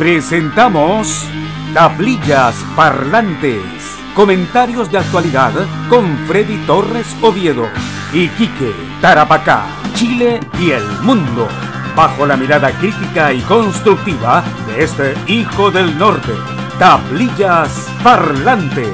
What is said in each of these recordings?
Presentamos Tablillas Parlantes. Comentarios de actualidad con Freddy Torres Oviedo y Quique Tarapacá. Chile y el mundo, bajo la mirada crítica y constructiva de este hijo del norte. Tablillas Parlantes.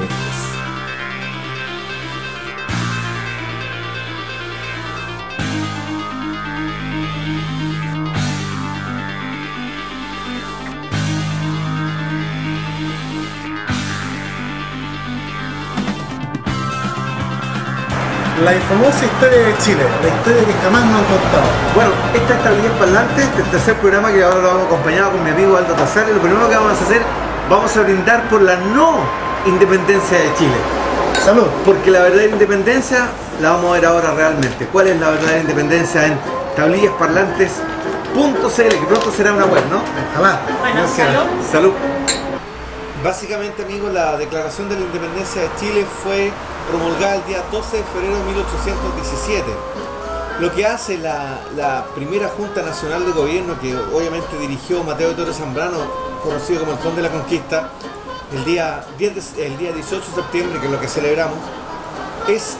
La famosa historia de Chile, la historia que jamás nos han contado. Bueno, esta es Tablillas Parlantes, del tercer programa que ahora lo vamos acompañado con mi amigo Aldo Tazar. Y lo primero que vamos a hacer, vamos a brindar por la no independencia de Chile. Salud. Porque la verdadera independencia la vamos a ver ahora realmente. ¿Cuál es la verdadera independencia? En tablillasparlantes.cl, que pronto será una web, ¿no? Ojalá. Bueno, salud. Salud. Básicamente, amigos, la declaración de la independencia de Chile fue promulgada el día 12 de febrero de 1817. Lo que hace la primera Junta Nacional de Gobierno, que obviamente dirigió Mateo Vittorio Zambrano, conocido como el Conde de la Conquista, el día 18 de septiembre, que es lo que celebramos, es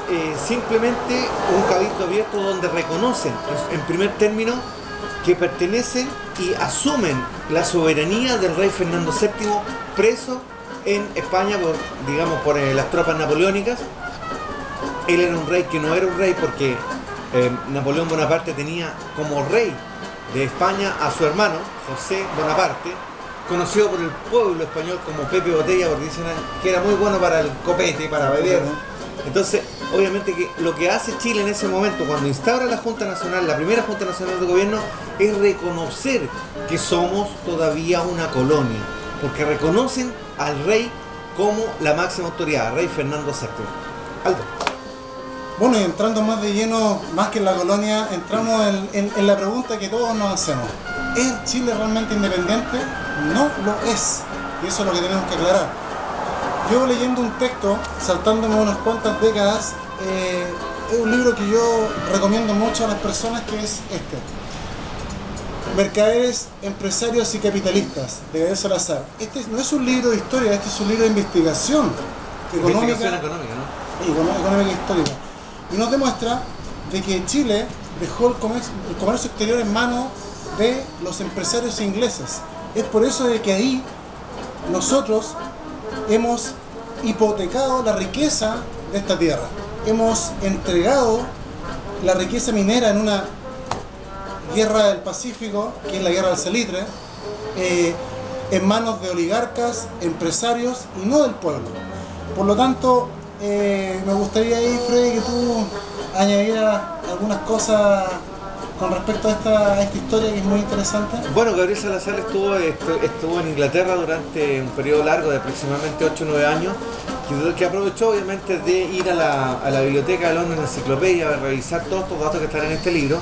simplemente un cabildo abierto donde reconocen, en primer término, que pertenecen y asumen la soberanía del rey Fernando VII, preso en España por las tropas napoleónicas. Él era un rey que no era un rey porque Napoleón Bonaparte tenía como rey de España a su hermano, José Bonaparte, conocido por el pueblo español como Pepe Botella, porque dicen que era muy bueno para el copete, para beber. Entonces, obviamente que lo que hace Chile en ese momento, cuando instaura la Junta Nacional, la primera Junta Nacional de Gobierno, es reconocer que somos todavía una colonia, porque reconocen al rey como la máxima autoridad, rey Fernando VII. Aldo. Bueno, y entrando más de lleno, más que en la colonia, entramos en la pregunta que todos nos hacemos. ¿Es Chile realmente independiente? No lo es. Y eso es lo que tenemos que aclarar. Yo leyendo un texto, saltándome unas cuantas décadas, es un libro que yo recomiendo mucho a las personas, que es este. Mercaderes, empresarios y capitalistas, de Gabriel Salazar. Este no es un libro de historia, este es un libro de investigación económica, económica e histórica. Y nos demuestra de que Chile dejó el comercio exterior en manos de los empresarios ingleses. Es por eso de que ahí nosotros hemos hipotecado la riqueza de esta tierra. Hemos entregado la riqueza minera en una guerra del Pacífico, que es la guerra del salitre, en manos de oligarcas, empresarios y no del pueblo. Por lo tanto, me gustaría ahí, Freddy, que tú añadieras algunas cosas con respecto a esta historia, que es muy interesante. Bueno, Gabriel Salazar estuvo en Inglaterra durante un periodo largo de aproximadamente 8 o 9 años, que aprovechó obviamente de ir a la biblioteca de Londres, en la enciclopedia, a revisar todos estos datos que están en este libro,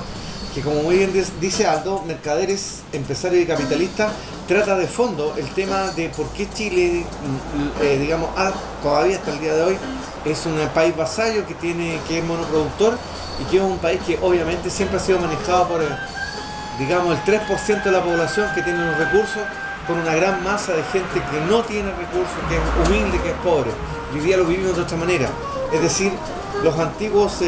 que, como muy bien dice Aldo, Mercaderes, Empresarios y Capitalistas, trata de fondo el tema de por qué Chile, todavía hasta el día de hoy, es un país vasallo que es monoproductor, y que es un país que obviamente siempre ha sido manejado por el 3% de la población que tiene los recursos, por una gran masa de gente que no tiene recursos, que es humilde, que es pobre. Y hoy día lo vivimos de otra manera. Es decir, los antiguos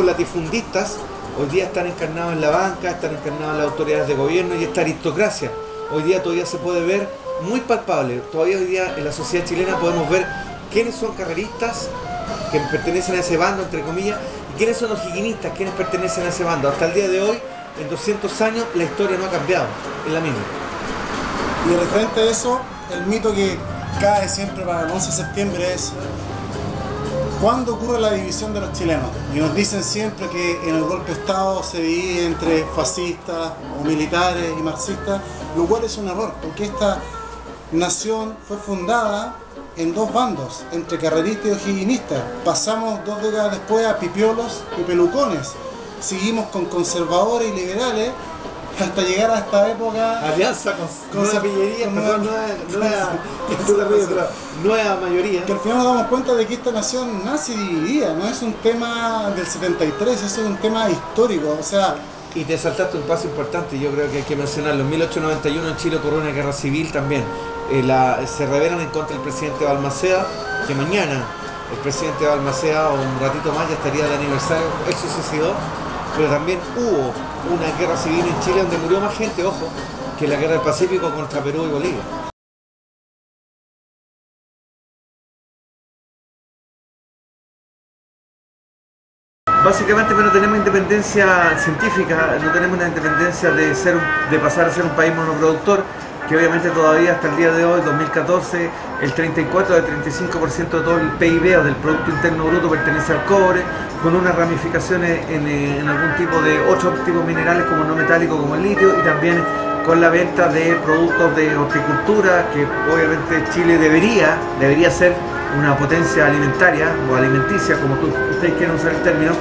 latifundistas hoy día están encarnados en la banca, están encarnados en las autoridades de gobierno, y esta aristocracia hoy día todavía se puede ver muy palpable. Todavía hoy día en la sociedad chilena podemos ver quiénes son carreristas, que pertenecen a ese bando, entre comillas, y quiénes son los higuinistas, quiénes pertenecen a ese bando. Hasta el día de hoy, en 200 años, la historia no ha cambiado, es la misma. Y referente a eso, el mito que cae siempre para el 11 de septiembre es: ¿cuándo ocurre la división de los chilenos? Y nos dicen siempre que en el golpe de Estado se divide entre fascistas o militares y marxistas, lo cual es un error, porque esta nación fue fundada en dos bandos, entre carreristas y o'higginistas. Pasamos 2 décadas después a pipiolos y pelucones. Seguimos con conservadores y liberales hasta llegar a esta época. Alianza con nueva pillería, nueva mayoría. Que al final nos damos cuenta de que esta nación nace dividida, no es un tema del 73, eso es un tema histórico. O sea, Y te saltaste un paso importante, yo creo que hay que mencionarlo. En 1891 en Chile ocurrió una guerra civil también. Se rebelan en contra del presidente Balmaceda, que mañana el presidente Balmaceda, o un ratito más, ya estaría de aniversario, él se suicidó. Pero también hubo una guerra civil en Chile donde murió más gente, ojo, que la guerra del Pacífico contra Perú y Bolivia. Básicamente no tenemos independencia científica, no tenemos una independencia de pasar a ser un país monoproductor, que obviamente todavía hasta el día de hoy, 2014, el 34 al 35% de todo el PIB o del Producto Interno Bruto pertenece al cobre, con unas ramificaciones en algún tipo de otros tipos minerales como no metálico, como el litio, y también con la venta de productos de horticultura, que obviamente Chile debería ser una potencia alimentaria o alimenticia, como ustedes quieran usar el término,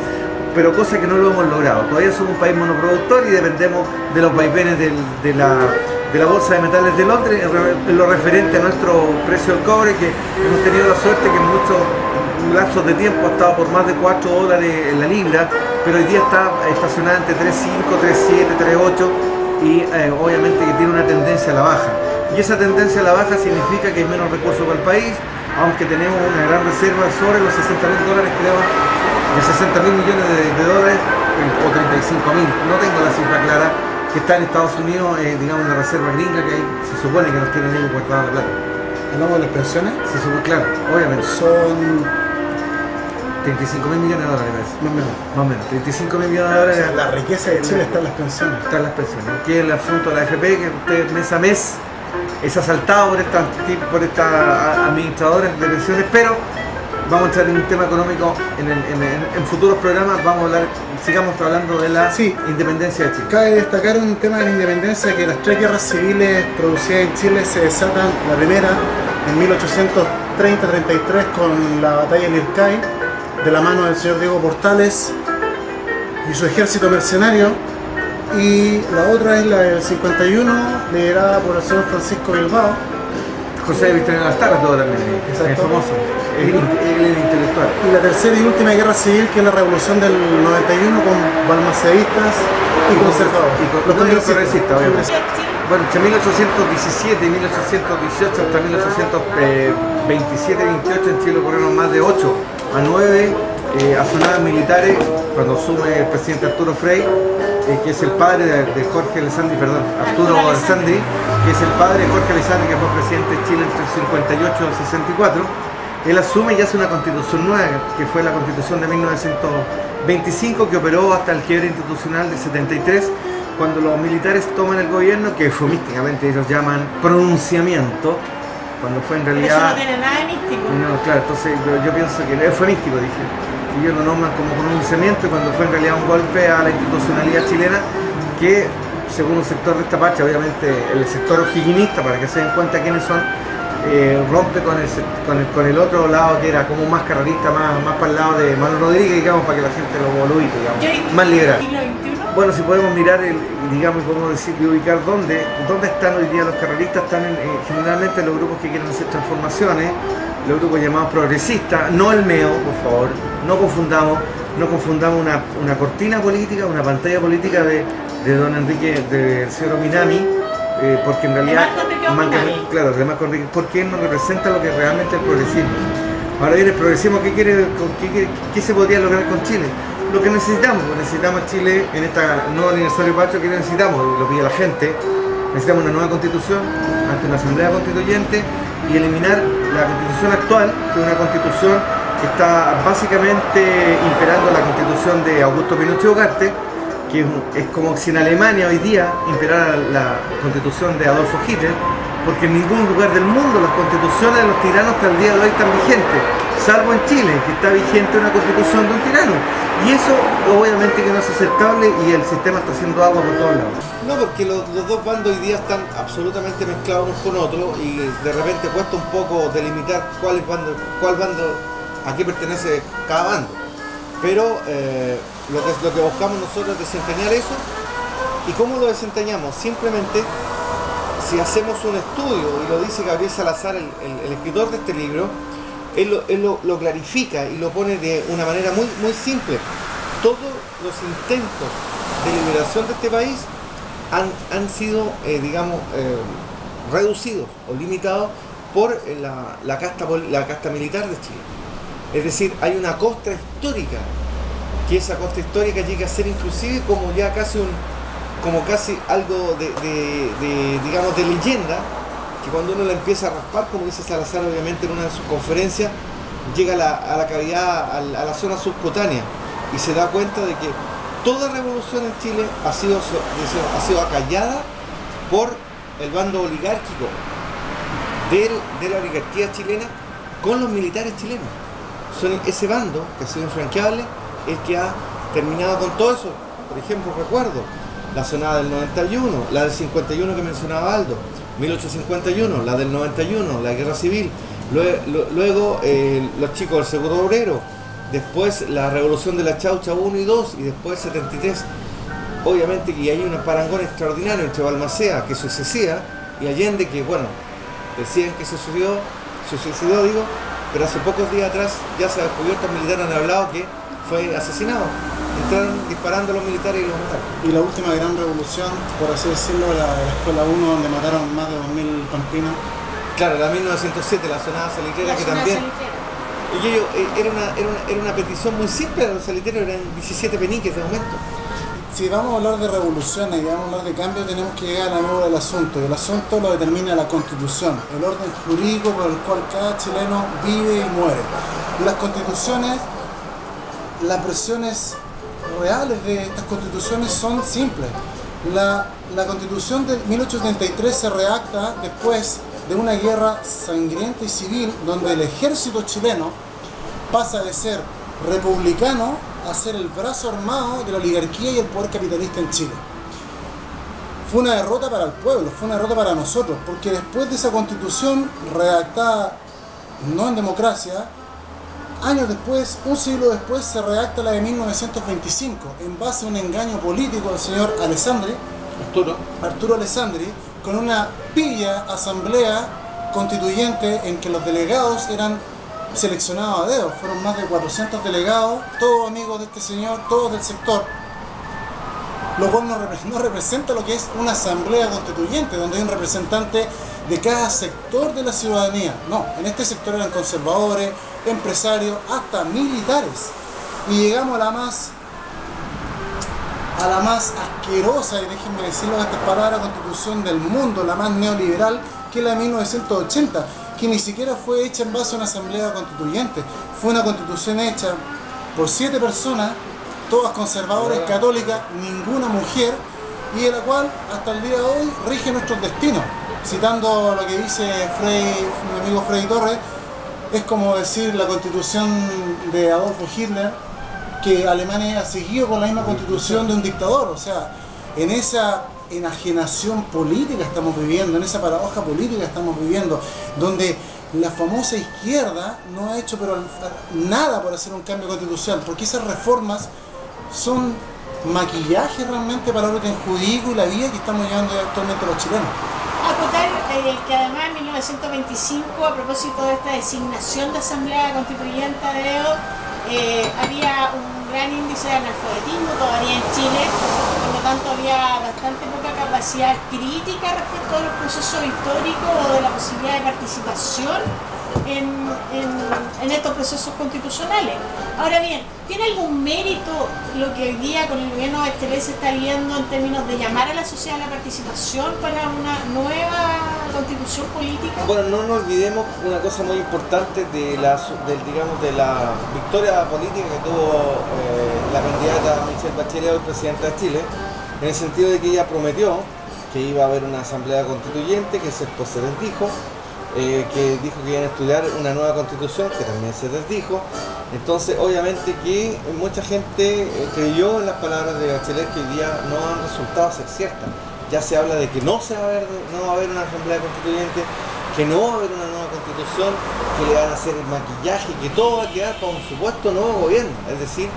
pero cosa que no lo hemos logrado. Todavía somos un país monoproductor y dependemos de los vaivenes de la Bolsa de Metales de Londres en lo referente a nuestro precio del cobre, que hemos tenido la suerte que en muchos lapsos de tiempo ha estado por más de $4 en la libra, pero hoy día está estacionada entre 3.5, 3.7, 3.8 y obviamente que tiene una tendencia a la baja. Y esa tendencia a la baja significa que hay menos recursos para el país, aunque tenemos una gran reserva sobre los $60.000, creo, de 60.000 millones de dólares o 35.000, no tengo la cifra clara, que está en Estados Unidos, digamos, una reserva gringa que se supone que nos tienen ellos guardada la plata. ¿Hablamos de las pensiones? Se supone, claro, obviamente. Son 35.000 millones de dólares, parece. Más o menos. 35.000 millones de dólares. La riqueza de Chile está en las pensiones. Está en las pensiones. Aquí el asunto de la AFP, que usted mes a mes es asaltado por estas administradoras de pensiones, pero vamos a entrar en un tema económico en futuros programas. Sigamos hablando de la independencia de Chile. Cabe destacar un tema de la independencia, que las 3 guerras civiles producidas en Chile se desatan. La primera en 1830-33 con la batalla de Lircay, de la mano del señor Diego Portales y su ejército mercenario, y la otra es la del 51, liderada por el señor Francisco Bilbao. José de Victoriano Lastarria, todo también, es famoso, él es intelectual. Y la tercera y última guerra civil, que es la revolución del 91 con balmaceístas y conservadores. Los progresistas, obviamente. Bueno, entre 1817 y 1818 hasta 1827-28 en Chile ocurrieron más de 8 a 9 asonadas militares cuando asume el presidente Arturo Frei, que es el padre de Jorge Alessandri, Arturo Alessandri, que es el padre de Jorge Alessandri, que fue presidente de Chile entre el 58 y el 64. Él asume y hace una constitución nueva, que fue la constitución de 1925, que operó hasta el quiebre institucional del 73, cuando los militares toman el gobierno, que eufemísticamente ellos llaman pronunciamiento, cuando fue en realidad... Pero eso no tiene nada de místico. No, claro, entonces yo pienso que es eufemístico, dije, que ellos lo nombran como pronunciamiento, cuando fue en realidad un golpe a la institucionalidad chilena, que según un sector de esta parte, obviamente el sector o'higgins, para que se den cuenta quiénes son, rompe con el otro lado, que era como más carrerista, más para el lado de Manuel Rodríguez, digamos, para que la gente lo ubike, digamos, más liberal. Bueno, si podemos mirar, digamos, podemos decir, ubicar dónde están hoy día los carreristas, están generalmente los grupos que quieren hacer transformaciones, los grupos llamados progresistas, no el MEO, por favor, no confundamos una cortina política, una pantalla política de don Enrique, del señor Minami, porque en realidad, claro, de Marco Enrique, porque él no representa lo que es realmente el progresismo. Ahora bien, el progresismo, ¿qué se podría lograr con Chile? Lo que necesitamos Chile en esta nuevo aniversario patrio, que necesitamos, lo pide la gente, necesitamos una nueva constitución ante una asamblea constituyente y eliminar la constitución actual, que es una constitución que está básicamente imperando la constitución de Augusto Pinochet Ugarte, que es como si en Alemania hoy día imperara la constitución de Adolfo Hitler, porque en ningún lugar del mundo las constituciones de los tiranos hasta el día de hoy están vigentes, salvo en Chile, que está vigente una constitución de un tirano. Y eso obviamente que no es aceptable y el sistema está haciendo agua por todos lados. No, porque los dos bandos hoy día están absolutamente mezclados unos con otros y de repente cuesta un poco delimitar cuál bando, a qué pertenece cada bando. Pero lo que buscamos nosotros es desentrañar eso. ¿Y cómo lo desentrañamos? Simplemente, si hacemos un estudio, y lo dice Gabriel Salazar, el escritor de este libro, él lo clarifica y lo pone de una manera muy, muy simple. Todos los intentos de liberación de este país han sido, digamos, reducidos o limitados por la casta militar de Chile. Es decir, hay una costa histórica, que esa costa histórica llega a ser inclusive como ya casi algo digamos, de leyenda, que cuando uno la empieza a raspar, como dice Salazar obviamente en una de sus conferencias, llega a la cavidad, a la zona subcutánea, y se da cuenta de que toda revolución en Chile ha sido acallada por el bando oligárquico de la oligarquía chilena con los militares chilenos. Son ese bando que ha sido infranqueable el que ha terminado con todo eso. Por ejemplo, recuerdo la sonada del 91, la del 51 que mencionaba Aldo, 1851, la del 91, la guerra civil, luego los chicos del seguro obrero, después la revolución de la Chaucha 1 y 2, y después 73. Obviamente que hay un parangón extraordinario entre Balmaceda, que sucedía, y Allende, que bueno, decían que se suicidó, digo, pero hace pocos días atrás ya se ha descubierto, los militares han hablado que fue asesinado. Entraron disparando a los militares y los mataron. Y la última gran revolución, por así decirlo, la Escuela 1, donde mataron más de 2000 pampinos. Claro, la 1907, la sonada salitrera, que también... Y ello, era una petición muy simple, los saliteros eran 17 peniques de aumento. Si vamos a hablar de revoluciones y vamos a hablar de cambios, tenemos que llegar a la memoria del asunto. Y el asunto lo determina la Constitución, el orden jurídico por el cual cada chileno vive y muere. Y las constituciones, las versiones reales de estas constituciones son simples. La Constitución de 1873 se redacta después de una guerra sangrienta y civil, donde el ejército chileno pasa de ser republicano a ser el brazo armado de la oligarquía y el poder capitalista en Chile. Fue una derrota para el pueblo, fue una derrota para nosotros, porque después de esa constitución redactada no en democracia, años después, un siglo después, se redacta la de 1925 en base a un engaño político del señor Arturo Alessandri, con una pilla asamblea constituyente en que los delegados eran seleccionados a dedo. Fueron más de 400 delegados, todos amigos de este señor, todos del sector, lo cual no representa lo que es una asamblea constituyente, donde hay un representante de cada sector de la ciudadanía. No, en este sector eran conservadores, empresarios, hasta militares. Y llegamos a la más asquerosa, y déjenme decirlo en estas palabras, constitución del mundo, la más neoliberal, que es la de 1980, que ni siquiera fue hecha en base a una asamblea constituyente. Fue una constitución hecha por 7 personas, todas conservadoras, católicas, ninguna mujer, y de la cual hasta el día de hoy rige nuestros destinos. Citando lo que dice mi amigo Freddy Torres, es como decir la constitución de Adolfo Hitler, que Alemania ha seguido con la misma constitución de un dictador. O sea, en esa enajenación política estamos viviendo, en esa paradoja política estamos viviendo, donde la famosa izquierda no ha hecho pero nada por hacer un cambio constitucional, porque esas reformas son maquillaje realmente para el orden jurídico y la vida que estamos llevando actualmente los chilenos. Acotar que además en 1925, a propósito de esta designación de Asamblea Constituyente a dedo, había un gran índice de analfabetismo todavía en Chile, por lo tanto había bastante poca capacidad crítica respecto a los procesos históricos o de la posibilidad de participación en estos procesos constitucionales. Ahora bien, ¿tiene algún mérito lo que hoy día con el gobierno de Bachelet se está viendo en términos de llamar a la sociedad a la participación para una nueva constitución política? Bueno, no nos olvidemos una cosa muy importante de la victoria política que tuvo la candidata Michelle Bachelet, hoy presidenta de Chile, en el sentido de que ella prometió que iba a haber una asamblea constituyente, que después se desdijo, que dijo que iban a estudiar una nueva constitución, que también se desdijo. Entonces obviamente que mucha gente creyó en las palabras de Bachelet, que hoy día no han resultado ser ciertas. Ya se habla de que no va a haber una asamblea constituyente, que no va a haber una nueva constitución, que le van a hacer el maquillaje, que todo va a quedar para un supuesto nuevo gobierno. Es decir,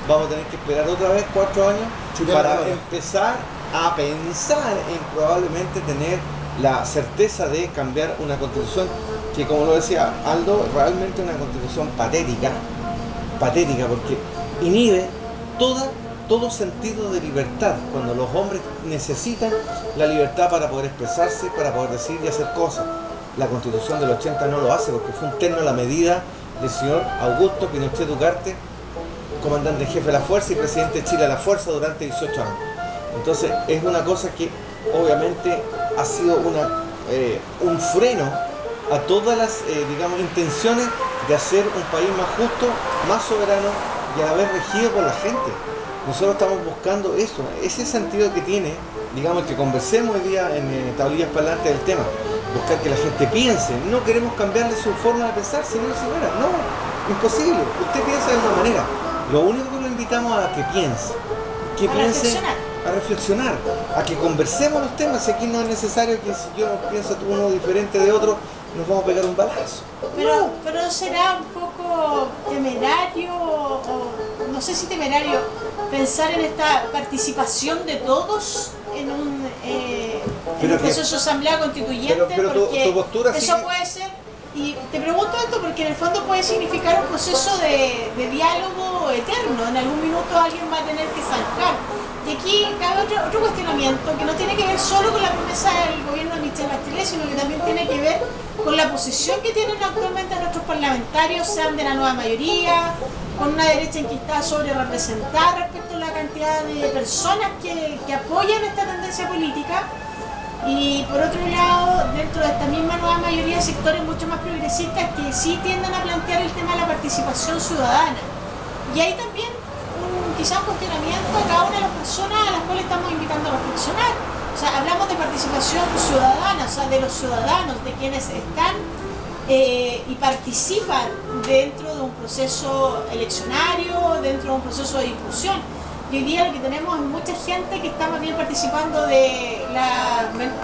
vamos a tener que esperar otra vez 4 años para empezar a pensar en probablemente tener la certeza de cambiar una constitución que, como lo decía Aldo, realmente una constitución patética porque inhibe toda todo sentido de libertad, cuando los hombres necesitan la libertad para poder expresarse, para poder decir y hacer cosas. La Constitución del 80 no lo hace porque fue un terno a la medida del señor Augusto Pinochet Ugarte, comandante en jefe de la fuerza y presidente de Chile a la fuerza durante 18 años. Entonces es una cosa que obviamente ha sido un freno a todas las digamos, intenciones de hacer un país más justo, más soberano y a la vez regido por la gente. Nosotros estamos buscando eso, ese sentido que tiene, digamos, que conversemos hoy día en tablillas parlantes del tema, buscar que la gente piense. No queremos cambiarle su forma de pensar, señor, señora, no, imposible. Usted piensa de una manera, lo único que lo invitamos a que piense, a reflexionar, a que conversemos los temas. Aquí no es necesario que si yo pienso uno diferente de otro, nos vamos a pegar un balazo. Pero será un poco temerario, o no sé si temerario, pensar en esta participación de todos en un proceso de asamblea constituyente, pero tu postura eso puede ser, y te pregunto esto porque en el fondo puede significar un proceso de diálogo eterno. En algún minuto alguien va a tener que zanjar. Y aquí cabe otro cuestionamiento que no tiene que ver solo con la promesa del gobierno de Michelle Bachelet, sino que también tiene que ver con la posición que tienen actualmente nuestros parlamentarios, sean de la nueva mayoría, con una derecha enquistada sobre representar respecto a la cantidad de personas que apoyan esta tendencia política. Y por otro lado, dentro de esta misma nueva mayoría, sectores mucho más progresistas que sí tienden a plantear el tema de la participación ciudadana. Y hay también quizás un cuestionamiento a cada una de las personas a las cuales estamos invitando a reflexionar. O sea, hablamos de participación ciudadana, o sea, de los ciudadanos, de quienes están y participan dentro de un proceso eleccionario, dentro de un proceso de discusión. Y hoy día lo que tenemos es mucha gente que está más bien participando de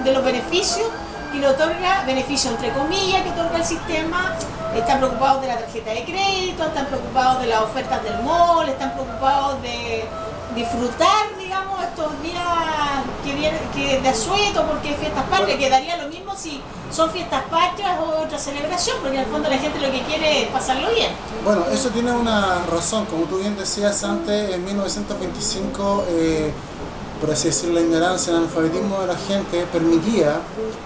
los beneficios que le otorga, beneficio entre comillas, que otorga el sistema. Están preocupados de la tarjeta de crédito, están preocupados de las ofertas del mall, están preocupados de disfrutar, digamos, estos días que de asueto porque es fiestas patrias, que daría lo mismo si son fiestas patrias o otra celebración, porque en el fondo la gente lo que quiere es pasarlo bien. Bueno, eso tiene una razón, como tú bien decías antes, en 1925, por así decirlo, la ignorancia, el analfabetismo de la gente permitía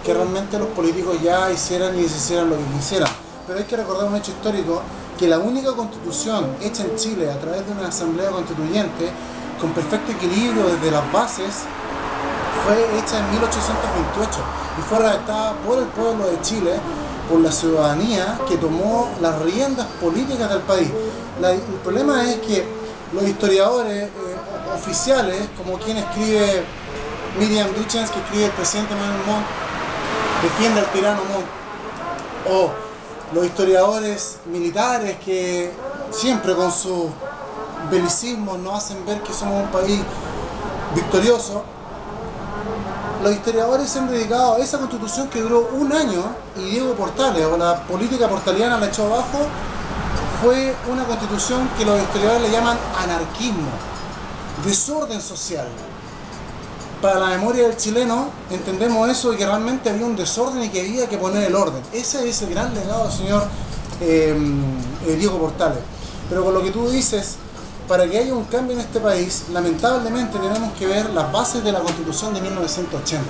que realmente los políticos ya hicieran y deshicieran lo que quisieran. Pero hay que recordar un hecho histórico, que la única constitución hecha en Chile a través de una asamblea constituyente con perfecto equilibrio desde las bases fue hecha en 1828 y fue redactada por el pueblo de Chile, por la ciudadanía que tomó las riendas políticas del país. El problema es que los historiadores oficiales, como quien escribe Miriam Duchens, que escribe el presidente Manuel Montt, defiende al tirano Montt, o los historiadores militares que siempre con sus belicismos nos hacen ver que somos un país victorioso. Los historiadores se han dedicado a esa constitución que duró un año, y Diego Portales, o la política portaliana, la echó abajo. Fue una constitución que los historiadores le llaman anarquismo, desorden social. Para la memoria del chileno entendemos eso, y que realmente había un desorden y que había que poner el orden. Ese es el gran legado del señor Diego Portales. Pero con lo que tú dices, para que haya un cambio en este país, lamentablemente tenemos que ver las bases de la Constitución de 1980.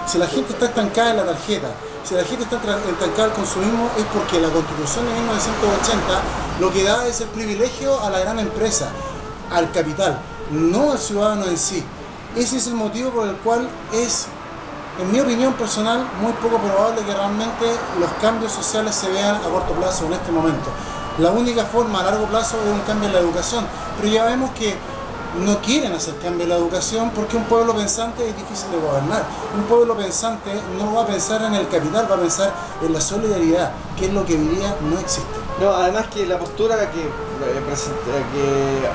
Si la gente está estancada en la tarjeta, si la gente está estancada en el consumismo, es porque la Constitución de 1980 lo que da es el privilegio a la gran empresa, al capital, no al ciudadano en sí. Ese es el motivo por el cual es, en mi opinión personal, muy poco probable que realmente los cambios sociales se vean a corto plazo en este momento. La única forma a largo plazo es un cambio en la educación, pero ya vemos que no quieren hacer cambio en la educación porque un pueblo pensante es difícil de gobernar. Un pueblo pensante no va a pensar en el capital, va a pensar en la solidaridad, que es lo que hoy día no existe. No, además que la postura que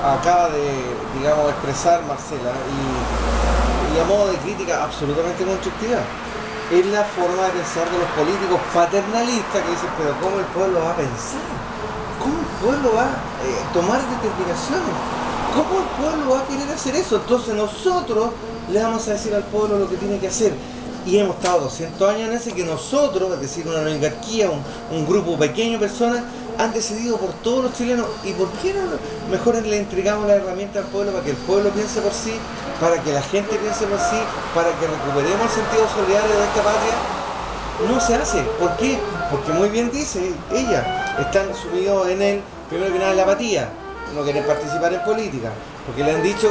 acaba de, digamos, expresar Marcela, y a modo de crítica absolutamente constructiva, es la forma de pensar de los políticos paternalistas que dicen, pero ¿cómo el pueblo va a pensar? ¿Cómo el pueblo va a tomar determinaciones? ¿Cómo el pueblo va a querer hacer eso? Entonces nosotros le vamos a decir al pueblo lo que tiene que hacer. Y hemos estado 200 años en ese, que nosotros, es decir, una oligarquía, un grupo pequeño de personas, han decidido por todos los chilenos. ¿Y por qué no mejor le entregamos la herramienta al pueblo para que el pueblo piense por sí, para que la gente piense por sí, para que recuperemos el sentido solidario de esta patria? No se hace. ¿Por qué? Porque muy bien dice ella, están sumidos en él, primero que nada en la apatía, no quieren participar en política, porque le han dicho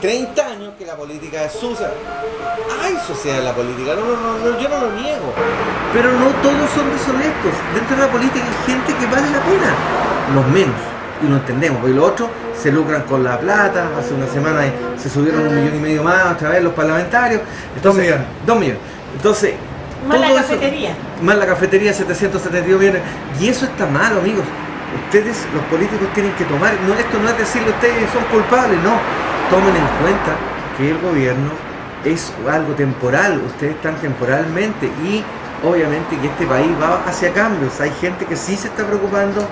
30 años que la política es sucia. Hay sociedad en la política, yo no lo niego. Pero no todos son deshonestos. Dentro de la política hay gente que vale la pena. Los menos. Y lo entendemos. Porque los otros se lucran con la plata. Hace una semana se subieron 1,5 millones más otra vez los parlamentarios. Entonces, 2 millones. Entonces, más la cafetería. Más la cafetería, 772 millones. Y eso está mal, amigos. Ustedes, los políticos, tienen que tomar. No, esto no es decirle ustedes son culpables, no. Tomen en cuenta que el gobierno es algo temporal, ustedes están temporalmente y obviamente que este país va hacia cambios. Hay gente que sí se está preocupando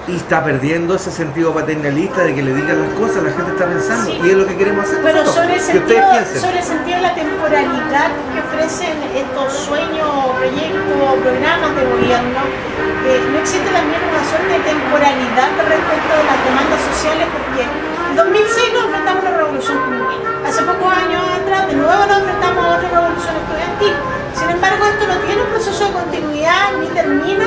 y está perdiendo ese sentido paternalista de que le digan las cosas, la gente está pensando, sí. Y es lo que queremos hacer. Pero nosotros, sobre el sentido de la temporalidad que ofrecen estos sueños, proyectos, programas de gobierno, no existe también una suerte de temporalidad respecto de las demandas sociales, porque en 2006 nos enfrentamos a una revolución comunista. Hace pocos años atrás de nuevo nos enfrentamos a otra revolución estudiantil. Sin embargo, esto no tiene un proceso de continuidad ni termina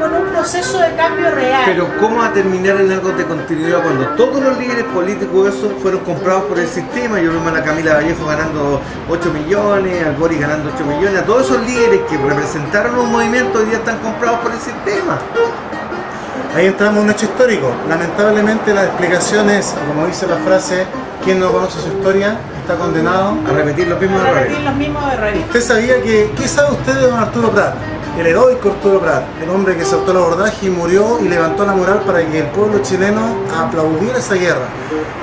con un proceso de cambio real. Pero ¿cómo va a terminar en algo de continuidad cuando todos los líderes políticos esos fueron comprados por el sistema? Yo veo a la Camila Vallejo ganando 8 millones, al Boris ganando 8 millones, a todos esos líderes que representaron un movimiento hoy día están comprados por el sistema. Ahí entramos en un hecho histórico. Lamentablemente las explicaciones, como dice la frase, quien no conoce su historia está condenado a repetir los mismos errores. ¿Usted sabía que, qué sabe usted de don Arturo Prat? El heroico Arturo Prat, el hombre que saltó el abordaje y murió y levantó la moral para que el pueblo chileno aplaudiera esa guerra.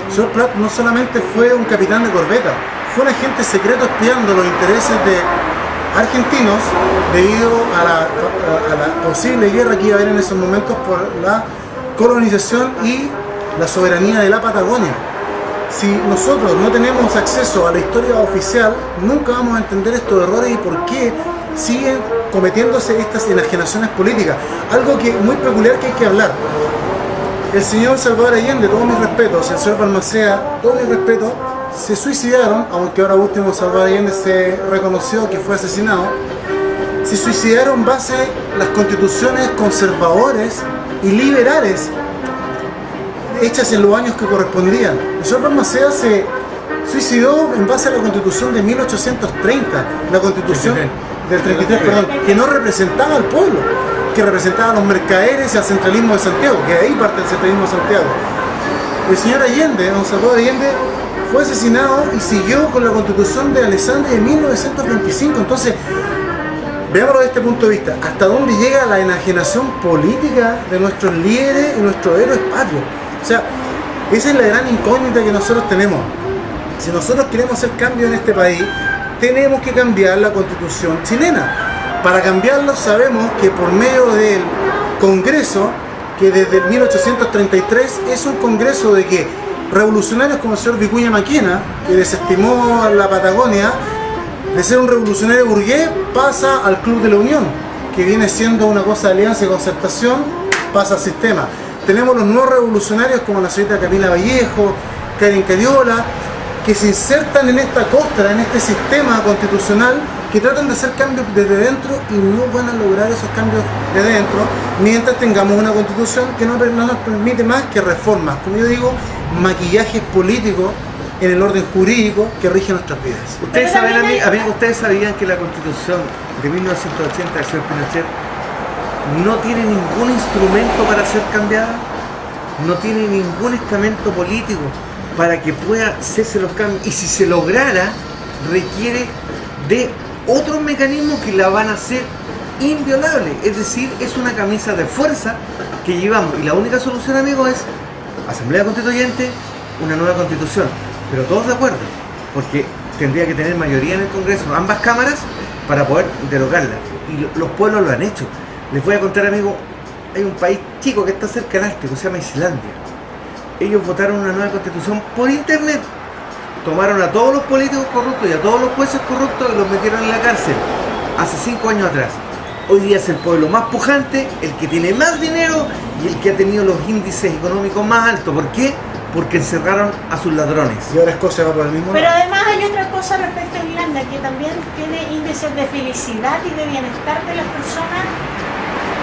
El señor Prat no solamente fue un capitán de corbeta, fue un agente secreto espiando los intereses de argentinos debido a la posible guerra que iba a haber en esos momentos por la colonización y la soberanía de la Patagonia. Si nosotros no tenemos acceso a la historia oficial, nunca vamos a entender estos errores y por qué siguen cometiéndose estas enajenaciones políticas. Algo que muy peculiar que hay que hablar. El señor Salvador Allende, todos mis respetos, el señor Balmaceda, todos mis respetos, se suicidaron, aunque ahora último Salvador Allende se reconoció que fue asesinado, se suicidaron en base a las constituciones conservadores y liberales hechas en los años que correspondían. El señor Balmaceda se suicidó en base a la constitución de 1830, la constitución del 33, perdón, que no representaba al pueblo, que representaba a los mercaderes y al centralismo de Santiago, que de ahí parte el centralismo de Santiago. El señor Allende, don Salvador Allende, fue asesinado y siguió con la constitución de Alessandria de 1925. Entonces, veámoslo desde este punto de vista, hasta dónde llega la enajenación política de nuestros líderes y nuestros héroes patrios. O sea, esa es la gran incógnita que nosotros tenemos. Si nosotros queremos hacer cambios en este país, tenemos que cambiar la constitución chilena. Para cambiarlo sabemos que por medio del Congreso, que desde 1833 es un Congreso de que revolucionarios como el señor Vicuña Maquena, que desestimó a la Patagonia, de ser un revolucionario burgués pasa al Club de la Unión, que viene siendo una cosa de alianza y concertación, pasa al sistema. Tenemos los nuevos revolucionarios como la señorita Camila Vallejo, Karen Cariola, que se insertan en esta costra, en este sistema constitucional, que tratan de hacer cambios desde dentro y no van a lograr esos cambios de dentro mientras tengamos una constitución que no nos permite más que reformas, como yo digo, maquillajes políticos en el orden jurídico que rige nuestras vidas. Ustedes saben, amigos, ustedes sabían que la constitución de 1980 del señor Pinochet no tiene ningún instrumento para ser cambiada, no tiene ningún estamento político para que pueda hacerse los cambios, y si se lograra requiere de otros mecanismos que la van a hacer inviolable, es decir, es una camisa de fuerza que llevamos, y la única solución, amigos, es Asamblea Constituyente, una nueva constitución, pero todos de acuerdo, porque tendría que tener mayoría en el Congreso, ambas cámaras, para poder derogarla, y los pueblos lo han hecho. Les voy a contar, amigos, hay un país chico que está cerca del Ártico, se llama Islandia. Ellos votaron una nueva constitución por internet, tomaron a todos los políticos corruptos y a todos los jueces corruptos y los metieron en la cárcel hace 5 años atrás. Hoy día es el pueblo más pujante, el que tiene más dinero y el que ha tenido los índices económicos más altos. ¿Por qué? Porque encerraron a sus ladrones. Y ahora Escocia va por el mismo Pero lado. además hay otra cosa respecto a Irlanda, que también tiene índices de felicidad y de bienestar de las personas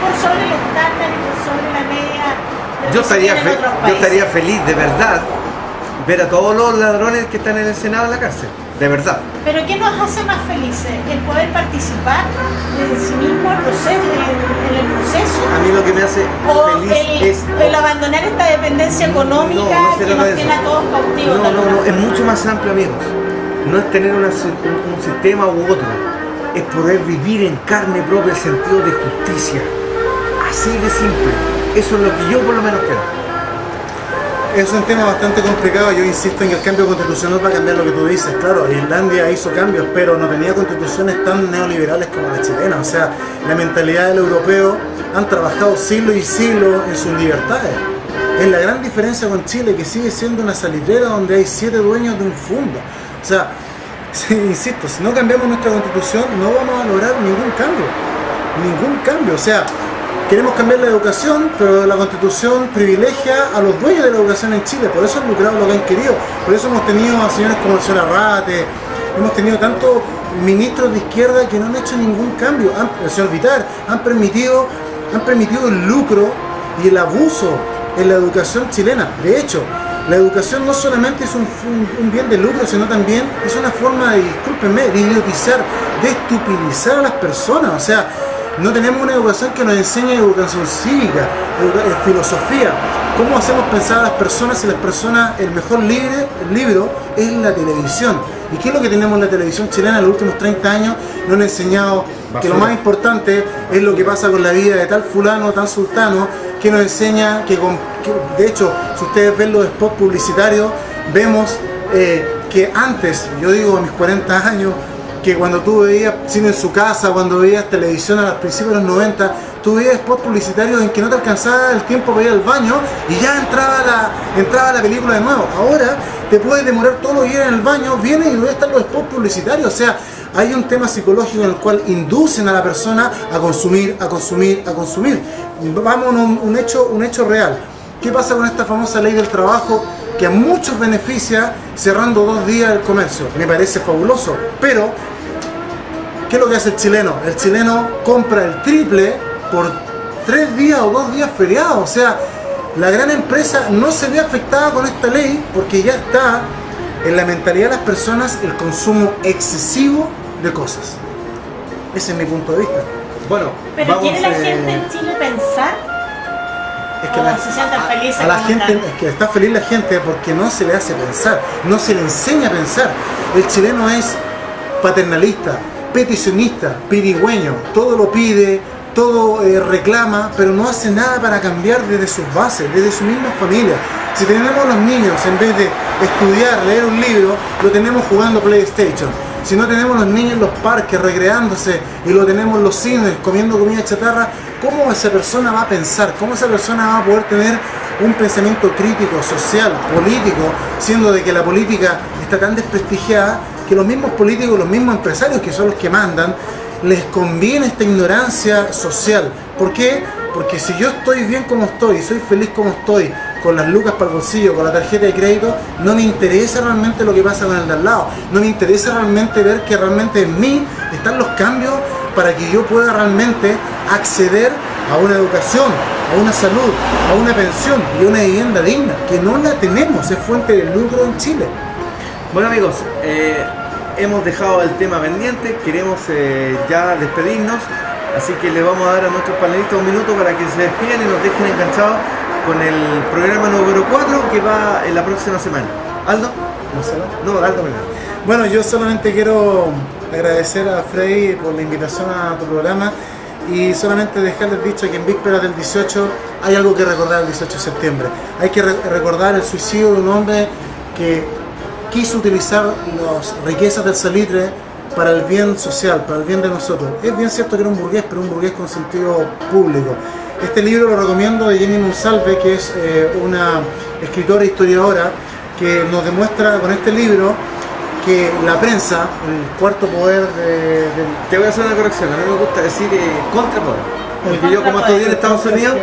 por sobre el estándar y por sobre la media de Yo lo que se tiene en otros yo países. estaría feliz, de verdad, ver a todos los ladrones que están en el Senado en la cárcel. De verdad. Pero ¿qué nos hace más felices? ¿El poder participar en sí mismo en el proceso? A mí lo que me hace ¿O feliz el abandonar esta dependencia económica no se que trata nos de tiene eso. a todos cautivos? de alguna No, forma? es mucho más amplio, amigos. No es tener un sistema u otro, es poder vivir en carne propia el sentido de justicia. Así de simple. Eso es lo que yo por lo menos creo. Es un tema bastante complicado. Yo insisto en que el cambio constitucional va a cambiar lo que tú dices. Claro, Islandia hizo cambios, pero no tenía constituciones tan neoliberales como la chilena. O sea, la mentalidad del europeo han trabajado siglos y siglos en sus libertades. Es la gran diferencia con Chile, que sigue siendo una salitrera donde hay 7 dueños de un fondo. O sea, insisto, si no cambiamos nuestra constitución no vamos a lograr ningún cambio. Ningún cambio. O sea, queremos cambiar la educación, pero la Constitución privilegia a los dueños de la educación en Chile. Por eso han lucrado lo que han querido. Por eso hemos tenido a señores como el señor Arrate, hemos tenido tantos ministros de izquierda que no han hecho ningún cambio. El señor Vitar, han permitido el lucro y el abuso en la educación chilena. De hecho, la educación no solamente es un bien de lucro, sino también es una forma de, discúlpenme, de idiotizar, de estupidizar a las personas. O sea, no tenemos una educación que nos enseñe educación cívica, filosofía. ¿Cómo hacemos pensar a las personas si las personas, el mejor libro es la televisión? ¿Y qué es lo que tenemos en la televisión chilena en los últimos 30 años? Nos han enseñado que lo más importante es lo que pasa con la vida de tal fulano, tal sultano, que nos enseña que de hecho, si ustedes ven los spots publicitarios, vemos que antes, yo digo a mis 40 años, que cuando tú veías cine en su casa, cuando veías televisión a los principios de los 90, tú veías spots publicitarios en que no te alcanzaba el tiempo para ir al baño y ya entraba la película de nuevo. Ahora te puedes demorar todos los días en el baño, vienes y ves están los spots publicitarios. O sea, hay un tema psicológico en el cual inducen a la persona a consumir, a consumir, a consumir. Vamos a un hecho real. ¿Qué pasa con esta famosa ley del trabajo que a muchos beneficia cerrando 2 días el comercio? Me parece fabuloso, pero ¿qué es lo que hace el chileno? El chileno compra el triple por 3 días o 2 días feriados. O sea, la gran empresa no se ve afectada con esta ley porque ya está en la mentalidad de las personas el consumo excesivo de cosas. Ese es mi punto de vista. Bueno, pero ¿quiere la gente en Chile pensar? Es que Se sientan felices a la como gente, tal. es que está feliz la gente porque no se le hace pensar, no se le enseña a pensar. El chileno es paternalista, peticionista, pirigüeño, todo lo pide, todo reclama, pero no hace nada para cambiar desde sus bases, desde su misma familia. Si tenemos a los niños, en vez de estudiar, leer un libro, lo tenemos jugando PlayStation. Si no tenemos los niños en los parques recreándose y lo tenemos en los cines comiendo comida chatarra, ¿cómo esa persona va a pensar? ¿Cómo esa persona va a poder tener un pensamiento crítico, social, político, siendo de que la política está tan desprestigiada que los mismos políticos, los mismos empresarios, que son los que mandan, les conviene esta ignorancia social? ¿Por qué? Porque si yo estoy bien como estoy, soy feliz como estoy, con las lucas para el bolsillo, con la tarjeta de crédito, no me interesa realmente lo que pasa con el de al lado, no me interesa realmente ver que realmente en mí están los cambios para que yo pueda realmente acceder a una educación, a una salud, a una pensión y a una vivienda digna, que no la tenemos, es fuente de lucro en Chile. Bueno, amigos, hemos dejado el tema pendiente, queremos ya despedirnos, así que le vamos a dar a nuestros panelistas un minuto para que se despidan y nos dejen enganchados con el programa número 4 que va en la próxima semana. ¿Aldo? No, Aldo primero. Bueno, yo solamente quiero agradecer a Frey por la invitación a tu programa y solamente dejarles dicho que en vísperas del 18 hay algo que recordar el 18 de septiembre. Hay que recordar el suicidio de un hombre que quiso utilizar las riquezas del salitre para el bien social, para el bien de nosotros. Es bien cierto que era un burgués, pero un burgués con sentido público. Este libro lo recomiendo de Jenny Monsalve, que es una escritora e historiadora, que nos demuestra con este libro que la prensa, el cuarto poder Te voy a hacer una corrección, a mí me gusta decir contrapoder. Porque yo, como estudié en Estados Unidos,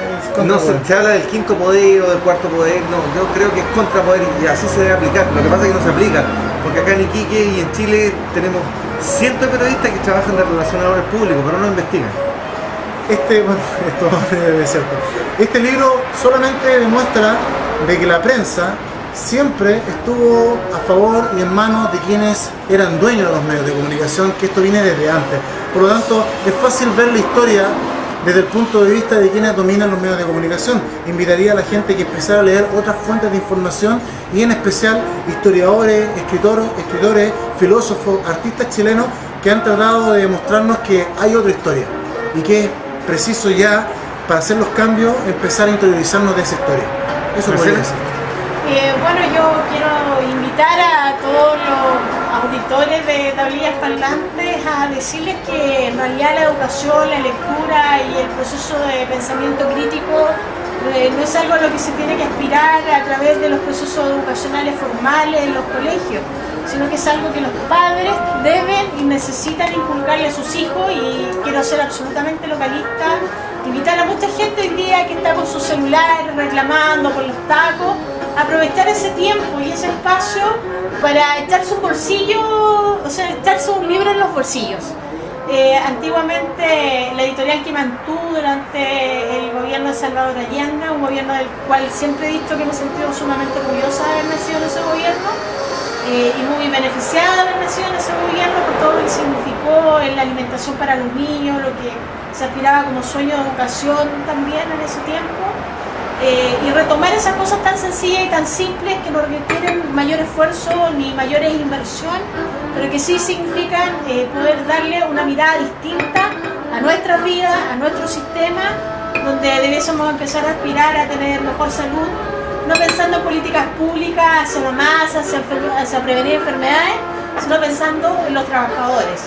no se habla del quinto poder o del cuarto poder, no, yo creo que es contrapoder y así se debe aplicar. Lo que pasa es que no se aplica, porque acá en Iquique y en Chile tenemos cientos de periodistas que trabajan de relacionadores públicos, pero no investigan. Bueno, esto es cierto. Este libro solamente demuestra de que la prensa siempre estuvo a favor y en manos de quienes eran dueños de los medios de comunicación, que esto viene desde antes. Por lo tanto, es fácil ver la historia desde el punto de vista de quienes dominan los medios de comunicación. Invitaría a la gente que empezara a leer otras fuentes de información y en especial historiadores, escritores, filósofos, artistas chilenos que han tratado de demostrarnos que hay otra historia y que es preciso ya, para hacer los cambios, empezar a interiorizarnos de esa historia. Eso podría decir. Bueno, yo quiero invitar a todos los auditores de Tablillas Parlantes a decirles que en realidad la educación, la lectura y el proceso de pensamiento crítico no es algo a lo que se tiene que aspirar a través de los procesos educacionales formales en los colegios, sino que es algo que los padres deben y necesitan inculcarle a sus hijos. Y quiero ser absolutamente localista, invitar a mucha gente hoy día que está con su celular reclamando por los tacos, aprovechar ese tiempo y ese espacio para echarse un bolsillo, o sea, echarse un libro en los bolsillos. Antiguamente la editorial que mantuvo durante el gobierno de Salvador Allende, un gobierno del cual siempre he dicho que me he sentido sumamente orgullosa de haber nacido en ese gobierno y muy beneficiada de haber nacido en ese gobierno por todo lo que significó en la alimentación para los niños, lo que se aspiraba como sueño de educación también en ese tiempo. Y retomar esas cosas tan sencillas y tan simples que no requieren mayor esfuerzo ni mayores inversión, pero que sí significan poder darle una mirada distinta a nuestra vida, a nuestro sistema, donde debiésemos empezar a aspirar a tener mejor salud, no pensando en políticas públicas hacia la masa, hacia prevenir enfermedades, sino pensando en los trabajadores.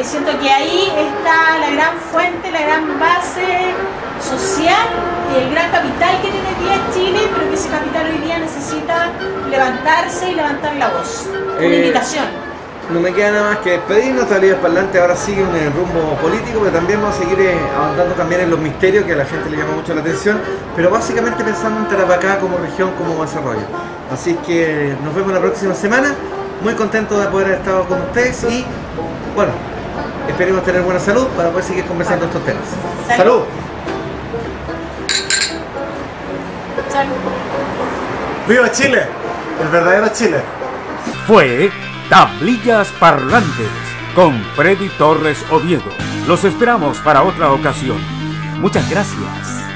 Siento que ahí está la gran fuente, la gran base social, el gran capital que tiene hoy día Chile, pero que ese capital hoy día necesita levantarse y levantar la voz. Una invitación. No me queda nada más que despedirnos. Tablillas Parlantes ahora sigue un rumbo político, pero también vamos a seguir avanzando también en los misterios que a la gente le llama mucho la atención, pero básicamente pensando en Tarapacá como región, como desarrollo. Así que nos vemos la próxima semana. Muy contento de poder haber estado con ustedes y bueno, esperemos tener buena salud para poder seguir conversando estos temas. ¡Salud! Salud. ¡Viva Chile! El verdadero Chile. Fue Tablillas Parlantes con Freddy Torres Oviedo. Los esperamos para otra ocasión. Muchas gracias.